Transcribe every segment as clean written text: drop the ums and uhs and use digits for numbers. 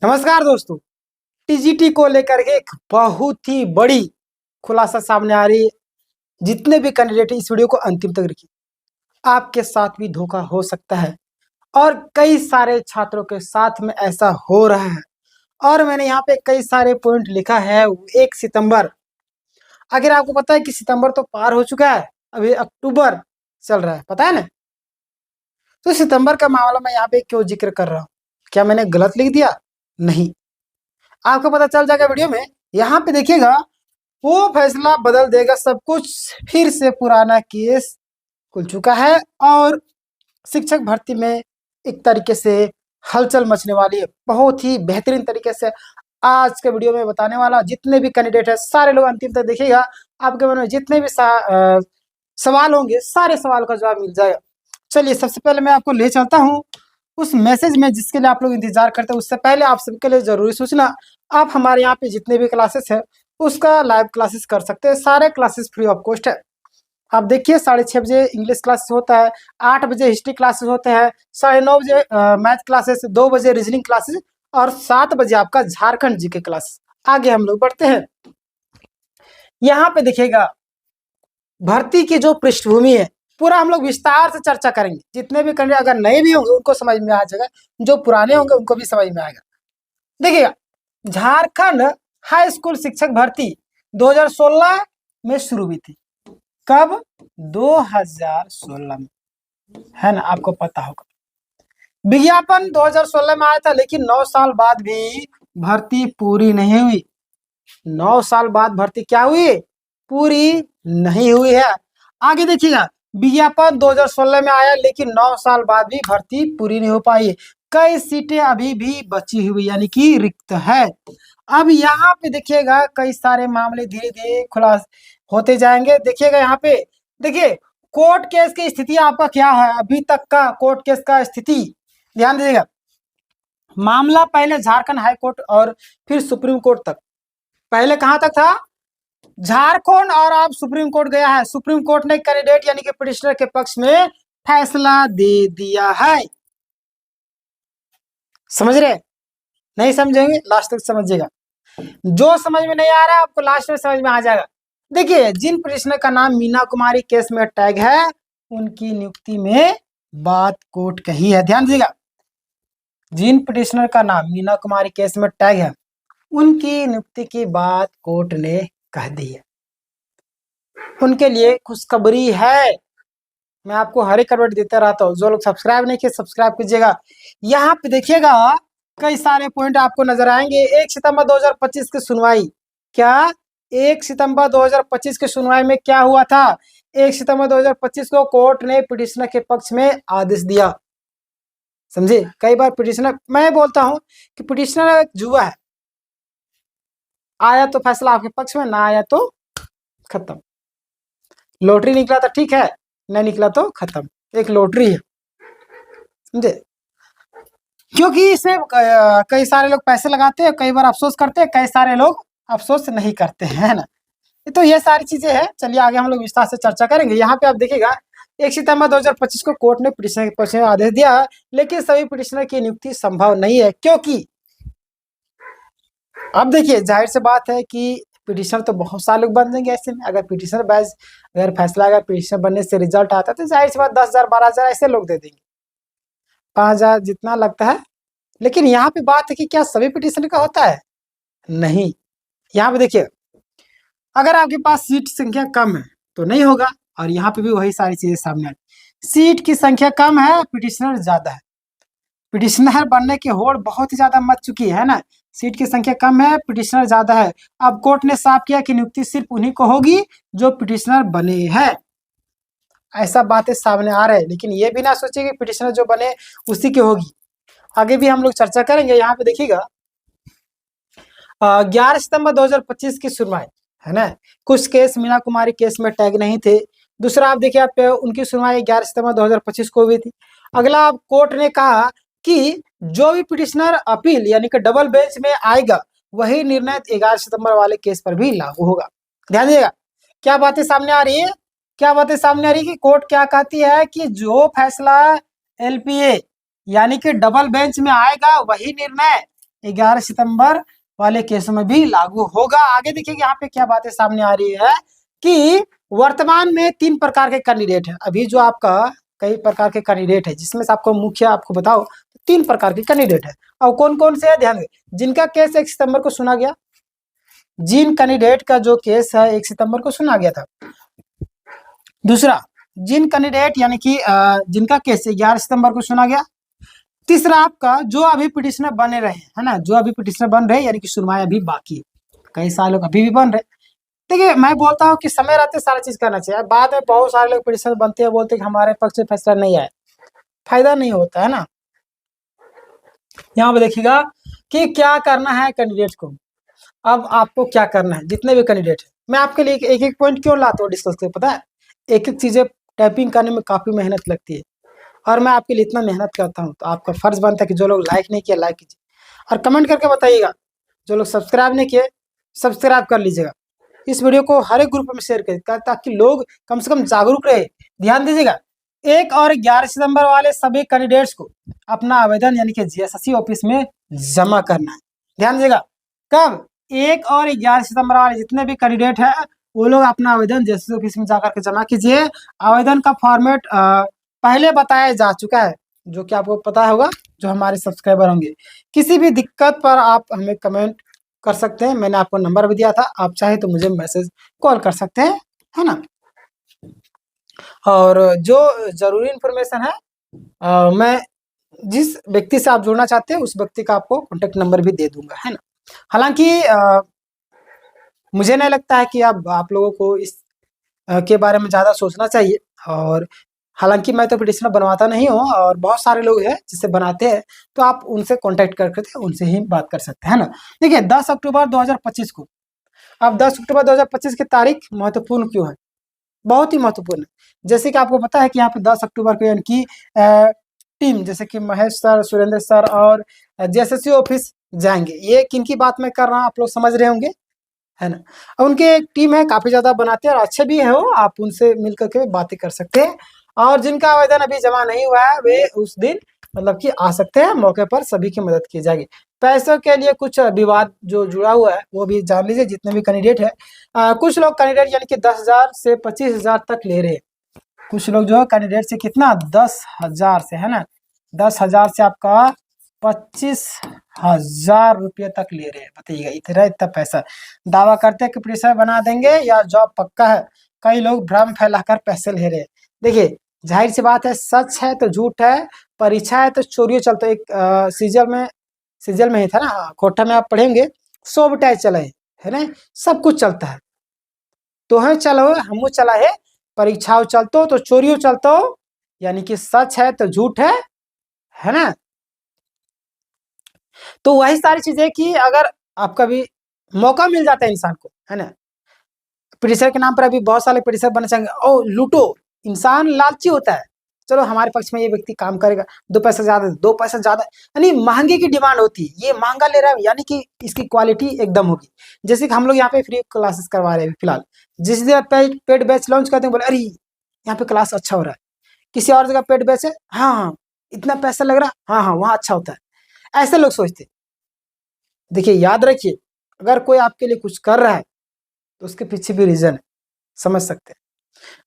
नमस्कार दोस्तों। टीजीटी को लेकर के एक बहुत ही बड़ी खुलासा सामने आ रही है। जितने भी कैंडिडेट हैं इस वीडियो को अंतिम तक देखिए। आपके साथ भी धोखा हो सकता है और कई सारे छात्रों के साथ में ऐसा हो रहा है। और मैंने यहाँ पे कई सारे पॉइंट लिखा है। 1 सितंबर, अगर आपको पता है कि सितंबर तो पार हो चुका है, अभी अक्टूबर चल रहा है, पता है ना। तो सितंबर का मामला मैं यहाँ पे क्यों जिक्र कर रहा हूँ? क्या मैंने गलत लिख दिया? नहीं, आपको पता चल जाएगा वीडियो में। यहाँ पे देखिएगा, वो फैसला बदल देगा सब कुछ। फिर से पुराना केस खुल चुका है और शिक्षक भर्ती में एक तरीके से हलचल मचने वाली है। बहुत ही बेहतरीन तरीके से आज के वीडियो में बताने वाला। जितने भी कैंडिडेट है सारे लोग अंतिम तक देखिएगा। आपके मन में जितने भी सवाल होंगे सारे सवाल का जवाब मिल जाएगा। चलिए, सबसे पहले मैं आपको ले चलता हूँ उस मैसेज में जिसके लिए आप लोग इंतजार करते हैं। उससे पहले आप सबके लिए जरूरी सूचना, आप हमारे यहाँ पे जितने भी क्लासेस है उसका लाइव क्लासेस कर सकते हैं। सारे क्लासेस फ्री ऑफ कॉस्ट है। आप देखिए, 6:30 बजे इंग्लिश क्लासेस होता है, 8 बजे हिस्ट्री क्लासेस होते हैं, 9:30 बजे मैथ क्लासेस, 2 बजे रीजनिंग क्लासेस और 7 बजे आपका झारखंड जीके क्लासेस। आगे हम लोग बढ़ते हैं। यहाँ पे देखिएगा, भर्ती की जो पृष्ठभूमि है पूरा हम लोग विस्तार से चर्चा करेंगे। जितने भी कैंडिडेट अगर नए भी होंगे उनको समझ में आ जाएगा, जो पुराने होंगे उनको भी समझ में आएगा। देखिएगा, झारखंड हाई स्कूल शिक्षक भर्ती 2016 में शुरू हुई थी। कब? 2016 में, है ना, आपको पता होगा। विज्ञापन 2016 में आया था, लेकिन 9 साल बाद भी भर्ती पूरी नहीं हुई। 9 साल बाद भर्ती क्या हुई? पूरी नहीं हुई है। आगे देखिएगा, विज्ञापन 2016 में आया, लेकिन 9 साल बाद भी भर्ती पूरी नहीं हो पाई है। कई सीटें अभी भी बची हुई यानी कि रिक्त है। अब यहाँ पे देखिएगा, कई सारे मामले धीरे धीरे खुलास होते जाएंगे। देखिएगा यहाँ पे, देखिए कोर्ट केस की स्थिति आपका क्या है अभी तक का। कोर्ट केस का स्थिति ध्यान दीजिएगा। मामला पहले झारखंड हाई कोर्ट और फिर सुप्रीम कोर्ट तक। पहले कहां तक था? झारखंड, और अब सुप्रीम कोर्ट गया है। सुप्रीम कोर्ट ने कैंडिडेट यानी कि पिटिशनर के पक्ष में फैसला दे दिया है। समझ रहे? नहीं समझेंगे लास्ट तक समझिएगा। जो समझ में नहीं आ रहा है आपको लास्ट में समझ में आ जाएगा। देखिए, जिन पिटिशनर का नाम मीना कुमारी केस में टैग है उनकी नियुक्ति में बात कोर्ट कही है। ध्यान दीजिएगा, जिन पिटिशनर का नाम मीना कुमारी केस में टैग है उनकी नियुक्ति की बात कोर्ट ने कह दी है। उनके लिए खुशखबरी है। मैं आपको हर एक अपडेट देता रहता हूँ। जो लोग सब्सक्राइब नहीं किए सब्सक्राइब कीजिएगा। यहाँ पे देखिएगा, कई सारे पॉइंट आपको नजर आएंगे। 1 सितंबर 2025 की सुनवाई। क्या 1 सितंबर 2025 की सुनवाई में क्या हुआ था? 1 सितंबर 2025 को कोर्ट ने पिटिशनर के पक्ष में आदेश दिया। समझे? कई बार पिटिशनर, मैं बोलता हूं कि पिटिशनर एक जुआ है। आया तो फैसला आपके पक्ष में, ना आया तो खत्म। लॉटरी निकला तो ठीक है, नहीं निकला तो खत्म। एक लॉटरी है, समझे? क्योंकि इसमें कई सारे लोग पैसे लगाते हैं, कई बार अफसोस करते हैं, कई सारे लोग अफसोस नहीं करते हैं, है ना। तो ये सारी चीजें हैं। चलिए आगे हम लोग विस्तार से चर्चा करेंगे। यहाँ पे आप देखिएगा, 1 सितंबर 2025 को कोर्ट ने पिटिशनर के पक्ष में आदेश दिया, लेकिन सभी पिटिशनर की नियुक्ति संभव नहीं है। क्योंकि अब देखिए, जाहिर सी बात है कि पिटिशनर तो बहुत सारे लोग बन जाएंगे ऐसे में। अगर पिटिशनर बैच, अगर फैसला, अगर पिटिशनर बनने से रिजल्ट आता है तो जाहिर सी बात 10,000 12,000 ऐसे लोग दे देंगे, 5,000 जितना लगता है। लेकिन यहाँ पे बात है कि क्या सभी पिटिशनर का होता है? नहीं। यहाँ पे देखिए, अगर आपके पास सीट संख्या कम है तो नहीं होगा। और यहाँ पे भी वही सारी चीजें सामने आई। सीट की संख्या कम है, पिटिशनर ज्यादा है। पिटिशनर बनने की होड़ बहुत ही ज्यादा मच चुकी है ना। सीट की संख्या कम है, पिटिशनर ज्यादा है। अब कोर्ट ने साफ किया कि नियुक्ति सिर्फ उन्हीं को होगी जो पिटिशनर बने हैं। ऐसा बातें सामने आ रहे हैं, लेकिन ये भी ना सोचिए कि पिटिशनर जो बने उसी की होगी। आगे भी हम लोग चर्चा करेंगे। यहाँ पे देखिएगा, 11 सितंबर 2025 की सुनवाई, है ना। कुछ केस मीना कुमारी केस में टैग नहीं थे। दूसरा आप देखिए, आप उनकी सुनवाई 11 सितंबर 2025 को हुई थी। अगला कोर्ट ने कहा कि जो भी पिटिशनर अपील यानी कि डबल बेंच में आएगा वही निर्णय 11 सितंबर वाले केस पर भी लागू होगा। ध्यान दीजिएगा, क्या बातें सामने आ रही है? क्या बातें सामने आ रही है कि कोर्ट क्या कहती है कि जो फैसला एलपीए यानी कि डबल बेंच में आएगा वही निर्णय 11 सितंबर वाले केसों में भी लागू होगा। आगे देखिए यहाँ पे क्या बातें सामने आ रही है कि वर्तमान में 3 प्रकार के कैंडिडेट है। अभी जो आपका कई प्रकार के कैंडिडेट है, जिसमें से आपको मुख्य आपको बताओ 3 प्रकार के कैंडिडेट है। और कौन कौन से है ध्यान दें, जिनका केस 1 सितंबर को सुना गया, जिन कैंडिडेट का जो केस है 1 सितंबर को सुना गया था। दूसरा, जिन कैंडिडेट यानी कि जिनका केस 11 सितंबर को सुना गया। तीसरा आपका जो अभी पिटिशनर बने रहे है ना, जो अभी पिटिशनर बन रहे यानी कि सुनवाई अभी बाकी है, कई सारे लोग अभी भी बन रहे। देखिए मैं बोलता हूँ कि समय रहते सारा चीज करना चाहिए। बाद में बहुत सारे लोग पिटिशनर बनते हैं, बोलते हैं कि हमारे पक्ष से फैसला नहीं आया, फायदा नहीं होता है ना। यहाँ पे देखिएगा कि क्या करना है कैंडिडेट को। अब आपको क्या करना है, जितने भी कैंडिडेट है, मैं आपके लिए एक एक पॉइंट क्यों लाता हूँ डिस्कस कर, पता है एक एक चीजें टाइपिंग करने में काफी मेहनत लगती है, और मैं आपके लिए इतना मेहनत करता हूँ, तो आपका फर्ज बनता है कि जो लोग लाइक नहीं किया लाइक कीजिए, और कमेंट करके बताइएगा। जो लोग सब्सक्राइब नहीं किए सब्सक्राइब कर लीजिएगा। इस वीडियो को हर एक ग्रुप में शेयर करिए ताकि लोग कम से कम जागरूक रहे। ध्यान दीजिएगा, 1 और 11 सितंबर वाले सभी कैंडिडेट्स को अपना आवेदन यानी कि जीएसएससी ऑफिस में जमा करना है। ध्यान दीजिएगा, कब 1 और 11 सितंबर वाले जितने भी कैंडिडेट है वो लोग अपना आवेदन जीएसएससी ऑफिस में जाकर के जमा कीजिए। आवेदन का फॉर्मेट पहले बताया जा चुका है, जो कि आपको पता होगा, जो हमारे सब्सक्राइबर होंगे। किसी भी दिक्कत पर आप हमें कमेंट कर सकते हैं, मैंने आपको नंबर भी दिया था, आप चाहे तो मुझे मैसेज कॉल कर सकते हैं, है ना। और जो जरूरी इंफॉर्मेशन है मैं जिस व्यक्ति से आप जुड़ना चाहते हैं उस व्यक्ति का आपको कॉन्टेक्ट नंबर भी दे दूंगा, है ना। हालांकि मुझे नहीं लगता है कि आप लोगों को इस के बारे में ज़्यादा सोचना चाहिए। और हालांकि मैं तो पिटिशनर बनवाता नहीं हूँ, और बहुत सारे लोग हैं जिससे बनाते हैं, तो आप उनसे कांटेक्ट करके उनसे ही बात कर सकते हैं ना। देखिए 10 अक्टूबर 2025 को, अब 10 अक्टूबर 2025 की तारीख महत्वपूर्ण क्यों है, बहुत ही महत्वपूर्ण है। जैसे कि आपको पता है कि यहाँ पे 10 अक्टूबर को यानी कि टीम जैसे कि महेश सर, सुरेंद्र सर और जीएसएससी ऑफिस जाएंगे। ये किनकी बात मैं कर रहा हूँ आप लोग समझ रहे होंगे, है ना। और उनके एक टीम है, काफी ज्यादा बनाते हैं और अच्छे भी है वो, आप उनसे मिल करके बातें कर सकते हैं। और जिनका आवेदन अभी जमा नहीं हुआ है वे उस दिन मतलब कि आ सकते हैं, मौके पर सभी की मदद की जाएगी। पैसों के लिए कुछ विवाद जो जुड़ा हुआ है वो भी जान लीजिए, जितने भी कैंडिडेट है। कुछ लोग कैंडिडेट यानी कि 10,000 से 25,000 तक ले रहे हैं। कुछ लोग जो है कैंडिडेट से कितना 10,000 से, है ना, 10,000 से आपका 25,000 रुपये तक ले रहे हैं। बताइएगा इतना पैसा, दावा करते हैं कि प्रेशर बना देंगे या जॉब पक्का है। कई लोग भ्रम फैलाकर पैसे ले रहे हैं। देखिए जाहिर सी बात है, सच है तो झूठ है, परीक्षा है तो चोरी चलता है। एक सीजल में ही था ना, कोटा में आप पढ़ेंगे, 100 बटाई चला है ना, सब कुछ चलता है। तो है चलो हमू चला है, परीक्षाओं चलतो तो चोरियों चलतो, यानी कि सच है तो झूठ है ना। तो वही सारी चीजें कि अगर आपका भी मौका मिल जाता है इंसान को, है ना, प्रेशर के नाम पर अभी बहुत सारे प्रेशर बने चाहेंगे ओ लूटो, इंसान लालची होता है। चलो हमारे पक्ष में ये व्यक्ति काम करेगा, 2 पैसा ज्यादा 2 पैसा ज्यादा, यानी महंगे की डिमांड होती है, ये महंगा ले रहा है यानी कि इसकी क्वालिटी एकदम होगी। जैसे कि हम लोग यहाँ पे फ्री क्लासेस करवा रहे हैं फिलहाल, जिस दिन पेड बैच लॉन्च करते हैं बोले अरे यहाँ पे क्लास अच्छा हो रहा है, किसी और जगह पेड बैच है, हाँ हाँ इतना पैसा लग रहा है, हाँ हाँ वहाँ अच्छा होता है, ऐसे लोग सोचते हैं। देखिए याद रखिए, अगर कोई आपके लिए कुछ कर रहा है तो उसके पीछे भी रीजन है, समझ सकते हैं।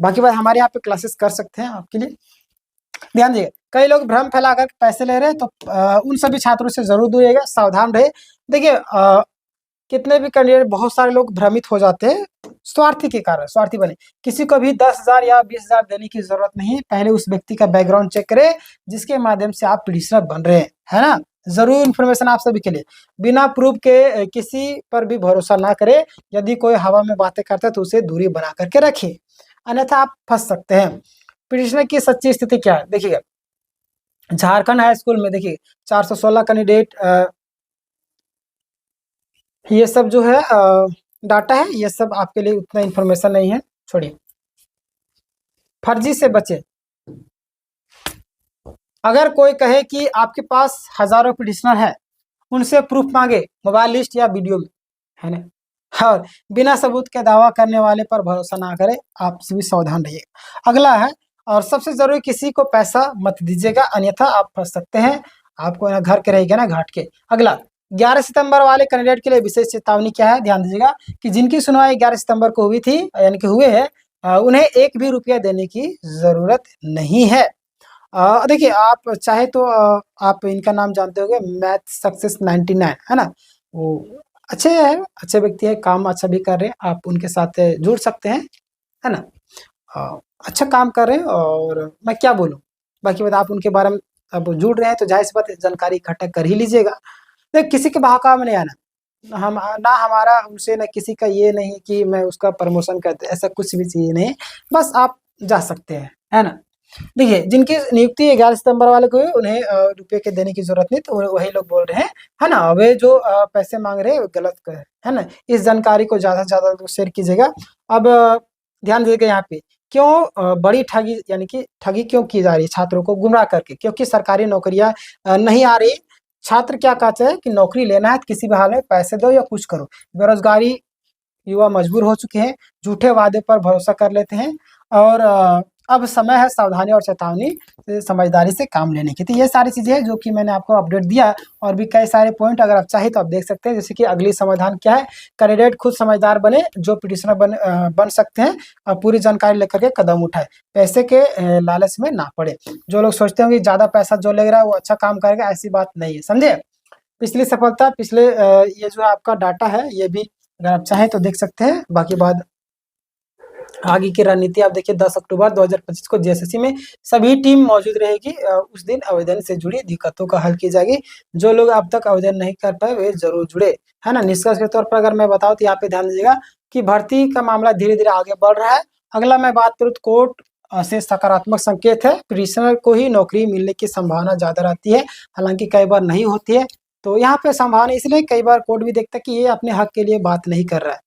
बाकी बात हमारे यहाँ पे क्लासेस कर सकते हैं आपके लिए। ध्यान दीजिए, कई लोग भ्रम फैलाकर पैसे ले रहे हैं, तो उन सभी छात्रों से जरूर दूरिएगा, सावधान रहे। देखिए कितने भी कैंडिडेट, बहुत सारे लोग भ्रमित हो जाते हैं स्वार्थी के कारण, स्वार्थी बने। किसी को भी 10,000 या 20,000 देने की जरूरत नहीं है। पहले उस व्यक्ति का बैकग्राउंड चेक करें जिसके माध्यम से आप पिटिशनर बन रहे हैं, है ना। जरूर इन्फॉर्मेशन आप सभी के लिए, बिना प्रूफ के किसी पर भी भरोसा ना करें। यदि कोई हवा में बातें करता है तो उसे दूरी बना करके रखें, अन्यथा आप फंस सकते हैं। पिटिशनर की सच्ची स्थिति क्या है देखिएगा, झारखंड हाई स्कूल में देखिए 416 कैंडिडेट, ये सब जो है डाटा है, ये सब आपके लिए उतना इन्फॉर्मेशन नहीं है, छोड़िए। फर्जी से बचे, अगर कोई कहे कि आपके पास हजारों पिटिशनर है, उनसे प्रूफ मांगे मोबाइल लिस्ट या वीडियो में, है ना। और बिना सबूत के दावा करने वाले पर भरोसा ना करें, आप भी सावधान रहिए। अगला है, और सबसे जरूरी किसी को पैसा मत दीजिएगा, अन्यथा आप फंस सकते हैं। आपको ना घर के रहेगा ना घाट के। अगला, 11 सितंबर वाले कैंडिडेट के लिए विशेष चेतावनी क्या है, ध्यान दीजिएगा कि जिनकी सुनवाई 11 सितंबर को हुई थी यानी कि हुए हैं, उन्हें एक भी रुपया देने की ज़रूरत नहीं है। देखिए आप चाहे तो आप इनका नाम जानते होंगे, मैथ सक्सेस 99, है ना? वो अच्छे हैं, अच्छे व्यक्ति हैं, काम अच्छा भी कर रहे हैं, आप उनके साथ जुड़ सकते हैं, है ना? अच्छा काम कर रहे हैं और मैं क्या बोलूँ? बाकी बात आप उनके बारे में अब जुड़ रहे हैं तो ज़ाहिर-सी बात है जानकारी इकट्ठा कर ही लीजिएगा। तो किसी के बहकावे में नहीं आना। हम ना हमारा उनसे ना किसी का ये नहीं कि मैं उसका प्रमोशन करते ऐसा कुछ भी चीज़ नहीं है। बस आप जा सकते हैं, है ना? देखिए, जिनकी नियुक्ति 11 सितंबर वाले को हुई उन्हें रुपए के देने की ज़रूरत नहीं, तो वही लोग बोल रहे हैं, है ना? वे जो पैसे माँग रहे हैं वो गलत है ना? इस जानकारी को ज़्यादा से ज़्यादा लोग शेयर कीजिएगा। अब ध्यान दीजिएगा यहाँ पे, क्यों बड़ी ठगी यानी कि ठगी क्यों की जा रही है छात्रों को गुमराह करके? क्योंकि सरकारी नौकरियाँ नहीं आ रही। छात्र क्या कहते हैं कि नौकरी लेना है तो किसी भी हाल में पैसे दो या कुछ करो। बेरोज़गारी युवा मजबूर हो चुके हैं, झूठे वादे पर भरोसा कर लेते हैं और अब समय है सावधानी और चेतावनी से समझदारी से काम लेने की। तो ये सारी चीज़ें हैं जो कि मैंने आपको अपडेट दिया और भी कई सारे पॉइंट अगर आप चाहें तो आप देख सकते हैं। जैसे कि अगली समाधान क्या है, कैंडिडेट खुद समझदार बने, जो पिटिशनर बन सकते हैं और पूरी जानकारी लेकर के कदम उठाएँ। पैसे के लालच में ना पड़े। जो लोग सोचते होंगे ज़्यादा पैसा जो ले रहा है वो अच्छा काम करेगा, ऐसी बात नहीं है, समझे? पिछली सफलता पिछले ये जो आपका डाटा है ये भी अगर आप चाहें तो देख सकते हैं। बाकी बात आगे की रणनीति आप देखिए 10 अक्टूबर 2025 को जेएसएससी में सभी टीम मौजूद रहेगी। उस दिन आवेदन से जुड़ी दिक्कतों का हल की जाएगी। जो लोग अब तक आवेदन नहीं कर पाए वे ज़रूर जुड़े, है ना? निष्कर्ष के तौर पर अगर मैं बताऊँ तो यहाँ पे ध्यान दीजिएगा कि भर्ती का मामला धीरे-धीरे आगे बढ़ रहा है। अगला मैं बात करूँ तो कोर्ट से सकारात्मक संकेत है। पिटिशनर को ही नौकरी मिलने की संभावना ज़्यादा रहती है, हालाँकि कई बार नहीं होती है। तो यहाँ पे संभावना इसलिए कई बार कोर्ट भी देखता है कि ये अपने हक के लिए बात नहीं कर रहा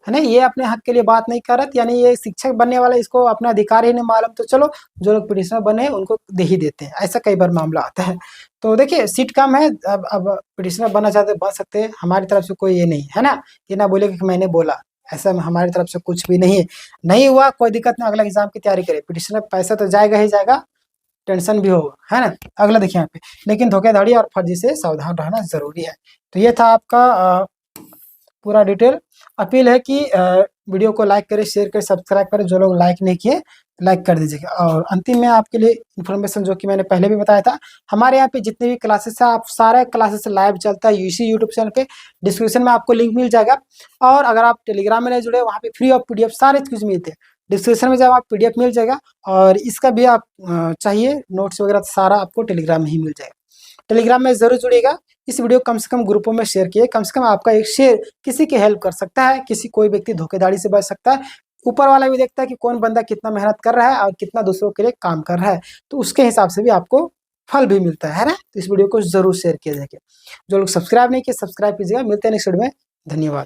है ना? ये अपने हक के लिए बात नहीं कर रहा यानी ये शिक्षक बनने वाला इसको अपना अधिकार ही नहीं मालूम, तो चलो जो लोग पिटिशनर बने हैं उनको दे ही देते हैं, ऐसा कई बार मामला आता है। तो देखिए सीट कम है, अब पिटिशनर बनना चाहते हैं बन सकते हैं, हमारी तरफ से कोई ये नहीं है ना? ये ना बोलिएगा कि मैंने बोला, ऐसा हमारी तरफ से कुछ भी नहीं है। नहीं हुआ कोई दिक्कत नहीं, अगला एग्ज़ाम की तैयारी करें, पिटिशनर पैसा तो जाएगा ही जाएगा, टेंशन भी होगा, है ना? अगला देखिए यहाँ पे, लेकिन धोखाधड़ी और फर्जी से सावधान रहना ज़रूरी है। तो ये था आपका पूरा डिटेल। अपील है कि वीडियो को लाइक करें, शेयर करें, सब्सक्राइब करें। जो लोग लाइक नहीं किए, लाइक कर दीजिएगा। और अंतिम में आपके लिए इन्फॉर्मेशन जो कि मैंने पहले भी बताया था, हमारे यहाँ पे जितने भी क्लासेस हैं, आप सारे क्लासेस लाइव चलता है यूसी यूट्यूब चैनल पे। डिस्क्रिप्शन में आपको लिंक मिल जाएगा और अगर आप टेलीग्राम में नहीं जुड़े, वहाँ पे फ्री ऑफ पीडीएफ सारे चीज़ मिलते हैं। डिस्क्रिप्शन में जब आप पीडीएफ मिल जाएगा और इसका भी आप चाहिए नोट्स वगैरह सारा आपको टेलीग्राम में ही मिल जाएगा। टेलीग्राम में ज़रूर जुड़िएगा। इस वीडियो को कम से कम ग्रुपों में शेयर किए, कम से कम आपका एक शेयर किसी की हेल्प कर सकता है, किसी कोई व्यक्ति धोखेधड़ी से बच सकता है। ऊपर वाला भी देखता है कि कौन बंदा कितना मेहनत कर रहा है और कितना दूसरों के लिए काम कर रहा है, तो उसके हिसाब से भी आपको फल भी मिलता है ना? तो इस वीडियो को ज़रूर शेयर किया जाएगा। जो लोग सब्सक्राइब नहीं किए, सब्सक्राइब कीजिएगा। मिलते हैं नेक्स्ट वीडियो में। धन्यवाद।